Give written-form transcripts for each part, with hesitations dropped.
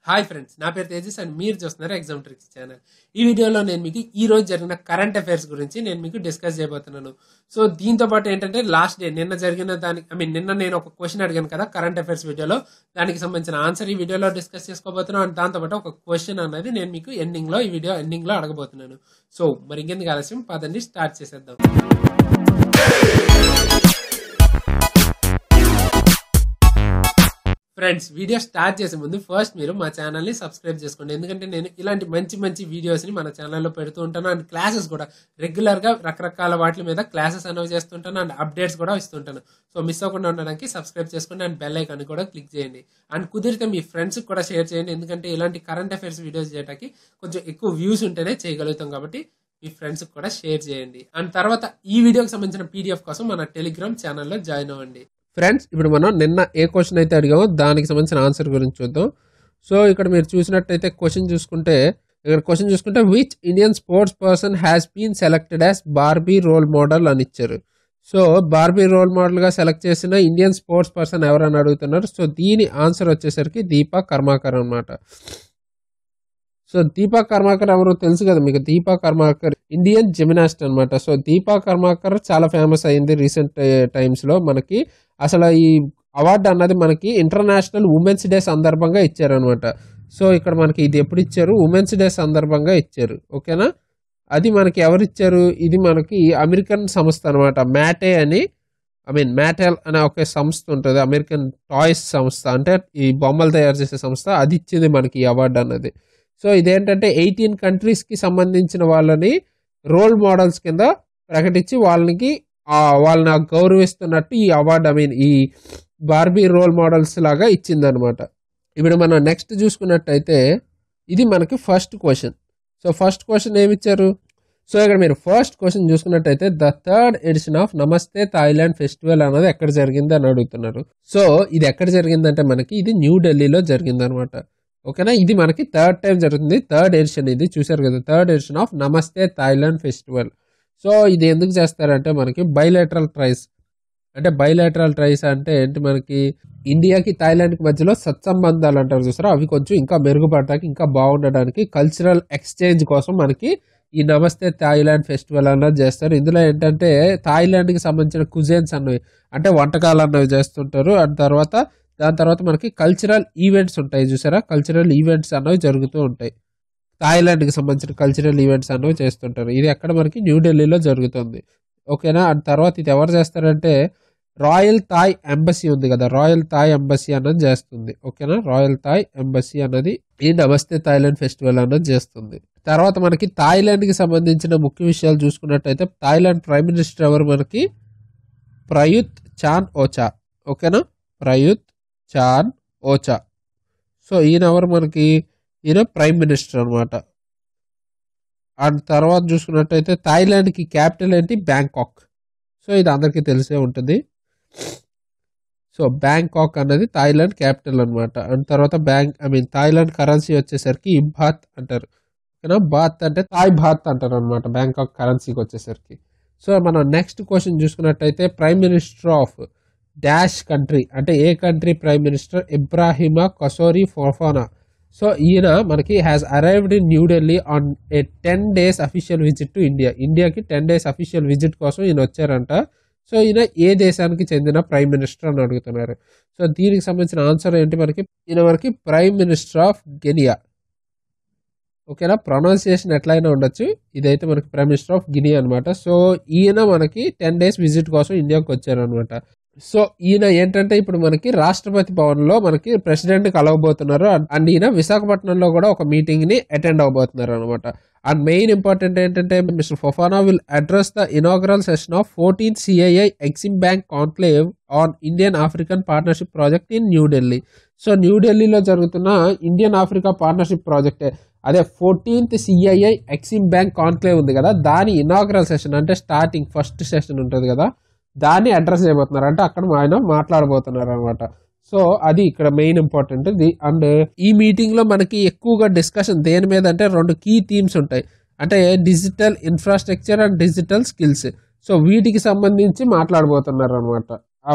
Hi friends, నా పేరు Tejas and మీరు చూస్తున్నారు ఎగ్జామ్ ట్రిక్స్ ఛానల్. ఈ వీడియోలో నేను మీకు ఈ రోజు జరిగిన కరెంట్ అఫైర్స్ గురించి నేను మీకు డిస్కస్ చేయబోతున్నాను. సో దీంతో పాటు ఏంటంటే లాస్ట్ డే నిన్న జరిగిన దానికి నిన్న నేను ఒక క్వశ్చన్ అడిగాను కదా కరెంట్ అఫైర్స్ వీడియోలో, దానికి సంబంధించిన ఆన్సర్ ఈ వీడియోలో డిస్కస్ చేసుకోబోతున్నాను. అండ్ దాంతోపాటు ఒక క్వశ్చన్ అనేది నేను మీకు ఈ వీడియో ఎండింగ్ లో అడగబోతున్నాను. సో మరి ఇంకెందుకు ఆలస్యం, పదండి స్టార్ట్ చేసేద్దాం. ఫ్రెండ్స్, వీడియో స్టార్ట్ చేసే ముందు ఫస్ట్ మీరు మా ఛానల్ని సబ్స్క్రైబ్ చేసుకోండి. ఎందుకంటే నేను ఇలాంటి మంచి మంచి వీడియోస్ని మన ఛానల్లో పెడుతూ ఉంటాను. అండ్ క్లాసెస్ కూడా రెగ్యులర్గా రకరకాల వాటి మీద క్లాసెస్ అనేవి చేస్తుంటాను అండ్ అప్డేట్స్ కూడా ఇస్తుంటాను. సో మిస్ అవ్వకుండా ఉండడానికి సబ్స్క్రైబ్ చేసుకోండి అండ్ బెల్ ఐకాన్ కూడా క్లిక్ చేయండి. అండ్ కుదిరితే మీ ఫ్రెండ్స్కి కూడా షేర్ చేయండి. ఎందుకంటే ఇలాంటి కరెంట్ అఫైర్స్ వీడియోస్ చేయడానికి కొంచెం ఎక్కువ వ్యూస్ ఉంటేనే చేయగలుగుతాం, కాబట్టి మీ ఫ్రెండ్స్కి కూడా షేర్ చేయండి. అండ్ తర్వాత ఈ వీడియోకి సంబంధించిన పీడిఎఫ్ కోసం మన టెలిగ్రామ్ ఛానల్లో జాయిన్ అవ్వండి. ఫ్రెండ్స్, ఇప్పుడు మనం నిన్న ఏ క్వశ్చన్ అయితే అడిగామో దానికి సంబంధించిన ఆన్సర్ గురించి చూద్దాం. సో ఇక్కడ మీరు చూసినట్టయితే క్వశ్చన్ చూసుకుంటే which Indian sports person has been selected as Barbie role model అని ఇచ్చారు. సో బార్బీ రోల్ మోడల్గా సెలెక్ట్ చేసిన ఇండియన్ స్పోర్ట్స్ పర్సన్ ఎవరని అడుగుతున్నారు. సో దీని ఆన్సర్ వచ్చేసరికి దీపా కర్మాకర్ అనమాట. సో దీపా కర్మాకర్ ఎవరో తెలుసు కదా మీకు. దీపా కర్మాకర్ ఇండియన్ జిమ్నాస్ట్ అనమాట. సో దీపా కర్మాకర్ చాలా ఫేమస్ అయింది రీసెంట్ టైమ్స్లో. మనకి అసలు ఈ అవార్డు అన్నది మనకి ఇంటర్నేషనల్ ఉమెన్స్ డే సందర్భంగా ఇచ్చారనమాట. సో ఇక్కడ మనకి ఇది ఎప్పుడు ఇచ్చారు, ఉమెన్స్ డే సందర్భంగా ఇచ్చారు. ఓకేనా, అది మనకి ఎవరు ఇచ్చారు, ఇది మనకి అమెరికన్ సంస్థ అనమాట. మ్యాటెల్ అనే ఒక సంస్థ ఉంటుంది, అమెరికన్ టాయ్స్ సంస్థ, అంటే ఈ బొమ్మలు తయారు చేసే సంస్థ. అది ఇచ్చింది మనకి ఈ అవార్డు అన్నది. సో ఇదేంటంటే 18 కంట్రీస్కి సంబంధించిన వాళ్ళని రోల్ మోడల్స్ కింద ప్రకటించి వాళ్ళని గౌరవిస్తున్నట్టు ఈ అవార్డు ఈ బార్బీ రోల్ మోడల్స్ లాగా ఇచ్చిందనమాట. ఇప్పుడు మనం నెక్స్ట్ చూసుకున్నట్టయితే ఇది మనకి first question. So first question ఏమిచ్చారు. సో ఇక్కడ మీరు ఫస్ట్ క్వశ్చన్ చూసుకున్నట్టయితే the third edition of Namaste Thailand festival అనేది ఎక్కడ జరిగింది అని అడుగుతున్నారు. సో ఇది ఎక్కడ జరిగిందంటే మనకి ఇది న్యూఢిల్లీలో జరిగిందనమాట. ఓకేనా, ఇది మనకి థర్డ్ టైం జరుగుతుంది, థర్డ్ ఎడిషన్. ఇది చూసారు కదా, third edition of Namaste Thailand festival. So ఇది ఎందుకు చేస్తారంటే మనకి బైలేటరల్ ట్రైస్ అంటే ఏంటి, మనకి ఇండియాకి థాయిలాండ్కి మధ్యలో సత్సంబంధాలు అంటారు చూసారా, అవి కొంచెం ఇంకా మెరుగుపడటానికి, ఇంకా బాగుండడానికి, కల్చరల్ ఎక్స్చేంజ్ కోసం మనకి ఈ నమస్తే థాయిలాండ్ ఫెస్టివల్ అన్నది చేస్తారు. ఇందులో ఏంటంటే థాయిలాండ్కి సంబంధించిన కుజైన్స్ అన్నవి, అంటే వంటకాలు అన్నవి చేస్తుంటారు. దాని తర్వాత మనకి కల్చరల్ ఈవెంట్స్ ఉంటాయి చూసారా, కల్చరల్ ఈవెంట్స్ అన్నవి జరుగుతూ ఉంటాయి. థాయిలాండ్కి సంబంధించిన కల్చరల్ ఈవెంట్స్ అన్నవి చేస్తుంటారు. ఇది ఎక్కడ మనకి న్యూఢిల్లీలో జరుగుతుంది. ఓకేనా, అండ్ తర్వాత ఇది ఎవరు చేస్తారంటే రాయల్ థాయ్ ఎంబసీ ఉంది కదా, రాయల్ థాయ్ ఎంబసీ అన్నది చేస్తుంది. ఓకేనా, రాయల్ థాయ్ ఎంబసీ అన్నది ఈ నమస్తే థాయిలాండ్ ఫెస్టివల్ అన్నది చేస్తుంది. తర్వాత మనకి థాయిలాండ్కి సంబంధించిన ముఖ్య విషయాలు చూసుకున్నట్టయితే థాయిలాండ్ ప్రైమ్ మినిస్టర్ ఎవరు, మనకి ప్రయుత్ చాన్ ఓచా. ఓకేనా, ప్రయుత్ చాన్ ఓచా. సో ఈయన ప్రైమ్ మినిస్టర్ అనమాట. అండ్ తర్వాత చూసుకున్నట్టయితే థాయిలాండ్కి క్యాపిటల్ ఏంటి, బ్యాంకాక్. సో ఇది అందరికీ తెలిసే ఉంటుంది. సో బ్యాంకాక్ అన్నది థాయిలాండ్ క్యాపిటల్ అనమాట. అండ్ తర్వాత థాయిలాండ్ కరెన్సీ వచ్చేసరికి బాత్ అంటారు. ఓకేనా, బాత్ అంటే థాయ్ బాత్ అంటారు అనమాట బ్యాంకాక్ కరెన్సీకి వచ్చేసరికి. సో మనం నెక్స్ట్ క్వశ్చన్ చూసుకున్నట్టయితే prime minister of dash country, అంటే ఏ కంట్రీ ప్రైమ్ మినిస్టర్, ఇబ్రాహిమా కసోరీ ఫొఫానా. సో ఈయన మనకి has arrived in New Delhi on a 10 days official visit to ఇండియాకి 10 days అఫీషియల్ విజిట్ కోసం ఈయన వచ్చారంట. సో ఈయన ఏ దేశానికి చెందిన ప్రైమ్ మినిస్టర్ అని అడుగుతున్నారు. సో దీనికి సంబంధించిన ఆన్సర్ ఏంటి, మనకి ప్రైమ్ మినిస్టర్ ఆఫ్ గినియా. ఓకేనా, ప్రొనౌన్సియేషన్ ఎట్లయినా ఉండొచ్చు, ఇదైతే మనకి ప్రైమ్ మినిస్టర్ ఆఫ్ గినియా అనమాట. సో ఈయన మనకి 10 days విజిట్ కోసం ఇండియాకి వచ్చారనమాట. సో ఈయన ఏంటంటే ఇప్పుడు మనకి రాష్ట్రపతి భవన్లో మనకి ప్రెసిడెంట్ కలవబోతున్నారు. అండ్ ఈయన విశాఖపట్నంలో కూడా ఒక మీటింగ్ ని అటెండ్ అవబోతున్నారు అనమాట. అండ్ మెయిన్ ఇంపార్టెంట్ ఏంటంటే mister Fofana will address the inaugural session of 14th CII Exim bank conclave on Indian African partnership project in New Delhi. So న్యూఢిల్లీలో జరుగుతున్న ఇండియన్ ఆఫ్రికా పార్ట్నర్షిప్ ప్రాజెక్టే, అదే 14th CII Exim bank conclave ఉంది కదా, దాని inaugural session అంటే starting first session ఉంటుంది కదా, దాన్ని అడ్రస్ చేయబోతున్నారు, అంటే అక్కడ ఆయన మాట్లాడబోతున్నారు అనమాట. సో అది ఇక్కడ మెయిన్ ఇంపార్టెంట్. అండ్ ఈ మీటింగ్ లో మనకి ఎక్కువగా డిస్కషన్ దేని మీద అంటే 2 కీ థీమ్స్ ఉంటాయి, అంటే digital infrastructure and digital skills. So వీటికి సంబంధించి మాట్లాడబోతున్నారు అనమాట.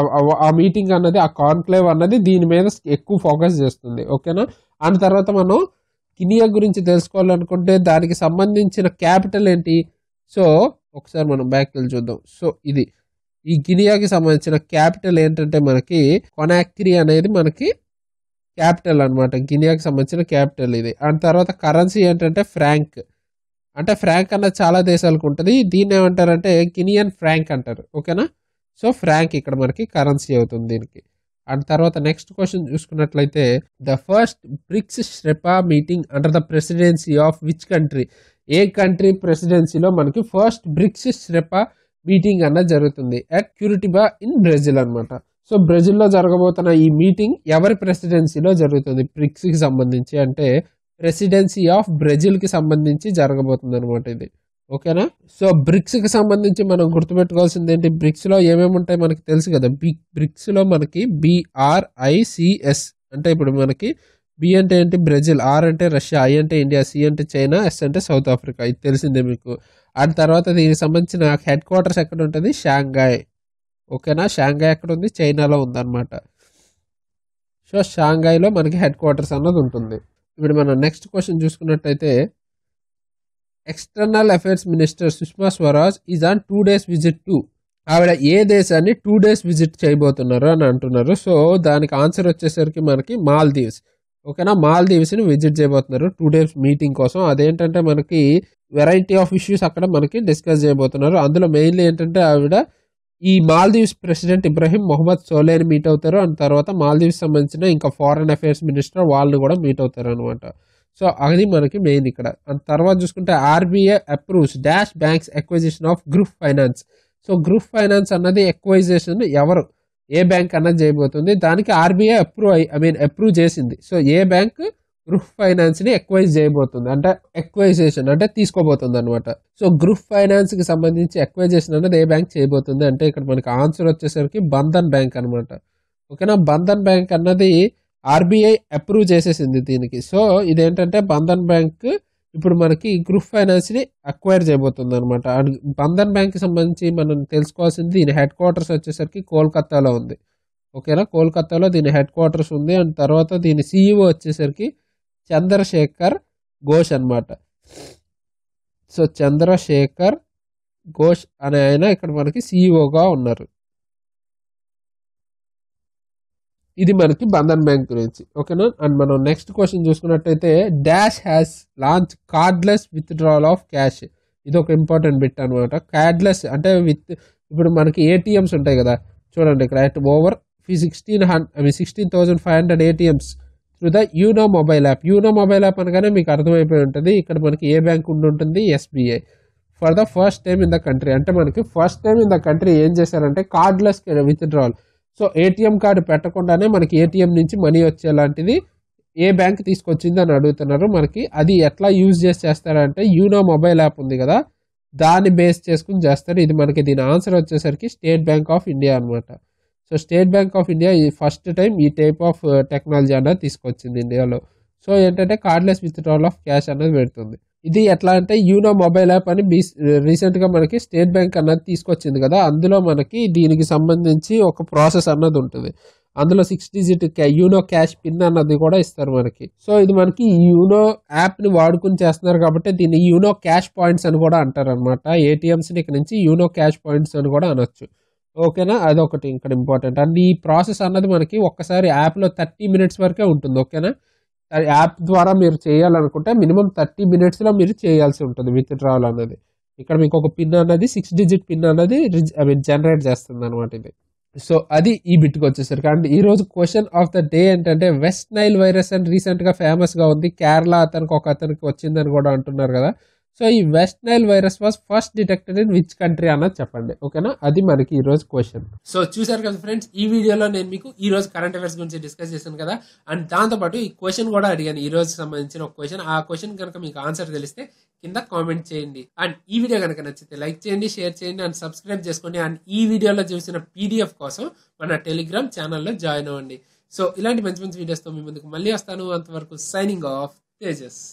ఆ మీటింగ్ అన్నది, ఆ కాన్క్లేవ్ అన్నది దీని మీద ఎక్కువ ఫోకస్ చేస్తుంది. ఓకేనా, ఆ తర్వాత మనం గినియా గురించి తెలుసుకోవాలనుకుంటే దానికి సంబంధించిన క్యాపిటల్ ఏంటి? సో ఒకసారి మనం బ్యాక్ వెళ్ళి చూద్దాం. సో ఇది ఈ గినియాకి సంబంధించిన క్యాపిటల్ ఏంటంటే మనకి కొనాక్రీ అనేది మనకి క్యాపిటల్ అనమాట. గినియాకి సంబంధించిన క్యాపిటల్ ఇది. ఆ తర్వాత కరెన్సీ ఏంటంటే ఫ్రాంక్. అంటే ఫ్రాంక్ అన్నది చాలా దేశాలకు ఉంటుంది. దీన్ని ఏమంటారంటే గినియన్ ఫ్రాంక్ అంటారు. ఓకేనా? సో ఫ్రాంక్ ఇక్కడ మనకి కరెన్సీ అవుతుంది దీనికి. అండ్ తర్వాత నెక్స్ట్ క్వశ్చన్ చూసుకున్నట్లయితే the first BRICS sherpa meeting under the presidency of which country? ఏ కంట్రీ ప్రెసిడెన్సీలో మనకి ఫస్ట్ బ్రిక్స్ షెర్పా మీటింగ్ అన్నది జరుగుతుంది? అట్ క్యూరిటిబా ఇన్ బ్రెజిల్ అనమాట. సో బ్రెజిల్లో జరగబోతున్న ఈ మీటింగ్ ఎవరి ప్రెసిడెన్సీలో జరుగుతుంది బ్రిక్స్కి సంబంధించి అంటే ప్రెసిడెన్సీ ఆఫ్ బ్రెజిల్కి సంబంధించి జరగబోతుంది అనమాట ఇది. ఓకేనా? సో బ్రిక్స్కి సంబంధించి మనం గుర్తుపెట్టుకోవాల్సింది ఏంటి? బ్రిక్స్లో ఏమేమి ఉంటాయి మనకి తెలుసు కదా. బ్రిక్స్లో మనకి BRICS అంటే ఇప్పుడు మనకి బి అంటే ఏంటి? బ్రెజిల్, ఆర్ అంటే రష్యా, ఐ అంటే ఇండియా, సి అంటే చైనా, ఎస్ అంటే సౌత్ ఆఫ్రికా. ఇది తెలిసిందే మీకు. ఆ తర్వాత దీనికి సంబంధించిన హెడ్ క్వార్టర్స్ ఎక్కడ ఉంటుంది? షాంఘాయ్. ఓకేనా? షాంఘాయ్ ఎక్కడ ఉంది? చైనాలో ఉందన్నమాట. సో షాంఘాయ్లో మనకి హెడ్ క్వార్టర్స్ అన్నది ఉంటుంది. ఇప్పుడు మనం నెక్స్ట్ క్వశ్చన్ చూసుకున్నట్టయితే external affairs minister Sushma Swaraj is on 2 days visit to. ఆవిడ ఏ దేశాన్ని 2 days విజిట్ చేయబోతున్నారు అని అంటున్నారు. సో దానికి ఆన్సర్ వచ్చేసరికి మనకి మాల్దీవ్స్. ఓకేనా? మాల్దీవ్స్ని విజిట్ చేయబోతున్నారు 2 days మీటింగ్ కోసం. అదేంటంటే మనకి వెరైటీ ఆఫ్ ఇష్యూస్ అక్కడ మనకి డిస్కస్ చేయబోతున్నారు. అందులో మెయిన్లీ ఏంటంటే ఆవిడ ఈ మాల్దీవ్స్ ప్రెసిడెంట్ ఇబ్రహీం మొహమ్మద్ సోలేని మీట్ అవుతారు. అండ్ తర్వాత మాల్దీవ్స్ సంబంధించిన ఇంకా ఫారెన్ అఫైర్స్ మినిస్టర్ వాళ్ళని కూడా మీట్ అవుతారు అనమాట. సో అది మనకి మెయిన్ ఇక్కడ. అండ్ తర్వాత చూసుకుంటే RBI approves dash banks acquisition of group finance. So group finance అన్నది ఎక్వైజేషన్ ఎవరు ఏ బ్యాంక్ అన్నది చేయబోతుంది? దానికి RBI అప్రూవ్ చేసింది. సో ఏ బ్యాంక్ గ్రూప్ ఫైనాన్స్ ని ఎక్వైజ్ చేయబోతుంది అంటే ఎక్వైజేషన్ అంటే తీసుకోబోతుంది అనమాట. సో గ్రూప్ ఫైనాన్స్ కి సంబంధించి ఎక్వైజేషన్ అనేది ఏ బ్యాంక్ చేయబోతుంది అంటే ఇక్కడ మనకి ఆన్సర్ వచ్చేసరికి బంధన్ బ్యాంక్ అనమాట. ఓకేనా? బంధన్ బ్యాంక్ అన్నది RBI అప్రూవ్ చేసేసింది దీనికి. సో ఇదేంటంటే బంధన్ బ్యాంక్ ఇప్పుడు మనకి గ్రూప్ ఫైనాన్స్ ని అక్వైర్ చేయబోతుంది అనమాట. బంధన్ బ్యాంక్ కి సంబంధించి మనం తెలుసుకోవాల్సింది దీని హెడ్ క్వార్టర్స్ వచ్చేసరికి కోల్కతాలో ఉంది. ఓకేనా? కోల్కతాలో దీని హెడ్ క్వార్టర్స్ ఉంది. అండ్ తర్వాత దీని CEO వచ్చేసరికి చంద్రశేఖర్ ఘోష్ అనమాట. సో చంద్రశేఖర్ ఘోష్ అనే ఆయన ఇక్కడ మనకి CEOగా ఉన్నారు. ఇది మనకి బంధన్ బ్యాంక్ గురించి. ఓకేనా? అండ్ మనం నెక్స్ట్ క్వశ్చన్ చూసుకున్నట్టయితే dash has launch cardless withdrawal of cash. ఇది ఒక ఇంపార్టెంట్ బిట్ అనమాట. కార్డ్లెస్ అంటే ఇప్పుడు మనకి ATMs ఉంటాయి కదా, చూడండి ఇక్కడ at over 16,500 ATMs through the you know mobile app. You know mobile app అనగానే మీకు అర్థమైపోయి ఉంటుంది ఇక్కడ మనకి ఏ బ్యాంక్ ఉంటుంది? SBI. For the first time in the country అంటే మనకి first time in the country ఏం చేశారంటే cardless withdrawal. So ATM card పెట్టకుండానే మనకి ATM నుంచి మనీ వచ్చేలాంటిది ఏ బ్యాంక్ తీసుకొచ్చింది అని అడుగుతున్నారు. మనకి అది ఎట్లా యూజ్ చేస్తారంటే యూనో మొబైల్ యాప్ ఉంది కదా, దాన్ని బేస్ చేసుకుని చేస్తారు. ఇది మనకి దీని ఆన్సర్ వచ్చేసరికి స్టేట్ బ్యాంక్ ఆఫ్ ఇండియా అనమాట. So state bank of India ఈ ఫస్ట్ టైం ఈ టైప్ ఆఫ్ టెక్నాలజీ అనేది తీసుకొచ్చింది ఇండియాలో. సో ఏంటంటే కార్డ్లెస్ విత్డ్రావల్ ఆఫ్ క్యాష్ అనేది పెడుతుంది. ఇది ఎట్లా అంటే యూనో మొబైల్ యాప్ అని రీసెంట్గా మనకి స్టేట్ బ్యాంక్ అన్నది తీసుకొచ్చింది కదా, అందులో మనకి దీనికి సంబంధించి ఒక ప్రాసెస్ అన్నది ఉంటుంది. అందులో 6 digit యూనో క్యాష్ పిన్ అన్నది కూడా ఇస్తారు మనకి. సో ఇది మనకి యూనో యాప్ని వాడుకుని చేస్తున్నారు కాబట్టి దీన్ని యూనో క్యాష్ పాయింట్స్ అని కూడా అంటారు అనమాట. ATMస్ని ఇక్కడ నుంచి యూనో క్యాష్ పాయింట్స్ అని కూడా అనొచ్చు. ఓకేనా? అదొకటి ఇక్కడ ఇంపార్టెంట్. అండ్ ఈ ప్రాసెస్ అన్నది మనకి ఒక్కసారి యాప్లో 30 minutes వరకే ఉంటుంది. ఓకేనా? యాప్ ద్వారా మీరు చేయాలనుకుంటే మినిమం 30 minutesలో మీరు చేయాల్సి ఉంటుంది విత్డ్రావల్ అన్నది. ఇక్కడ మీకు ఒక పిన్ అన్నది 6 digit పిన్ అన్నది జనరేట్ చేస్తుంది అనమాట ఇది. సో అది ఈ బిట్కి వచ్చేసరికి. అండ్ ఈ రోజు క్వశ్చన్ ఆఫ్ ద డే ఏంటంటే వెస్ట్ నైల్ వైరస్ అని రీసెంట్గా ఫేమస్గా ఉంది. కేరళ అతనికి వచ్చిందని కూడా అంటున్నారు కదా. సో ఈ West Nile virus was first detected in which country అన్నది చెప్పండి. ఓకేనా? అది మనకి ఈ రోజు క్వశ్చన్. సో చూసారు కదా ఫ్రెండ్స్, ఈ వీడియోలో నేను మీకు ఈ రోజు కరెంట్ అఫైర్స్ గురించి డిస్కస్ చేశాను కదా. అండ్ దాంతోపాటు ఈ క్వశ్చన్ కూడా అడిగాను, ఈ రోజు సంబంధించిన ఒక క్వశ్చన్. ఆ క్వశ్చన్ కనుక మీకు ఆన్సర్ తెలిస్తే కింద కామెంట్ చేయండి. అండ్ ఈ వీడియో కనుక నచ్చితే లైక్ చేయండి, షేర్ చేయండి అండ్ సబ్స్క్రైబ్ చేసుకోండి. అండ్ ఈ వీడియోలో చూసిన PDF కోసం మన టెలిగ్రామ్ ఛానల్లో జాయిన్ అవ్వండి. సో ఇలాంటి మంచి మంచి వీడియోస్తో మీ ముందుకు మళ్ళీ వస్తాను. అంతవరకు సైనింగ్ ఆఫ్ తేజస్.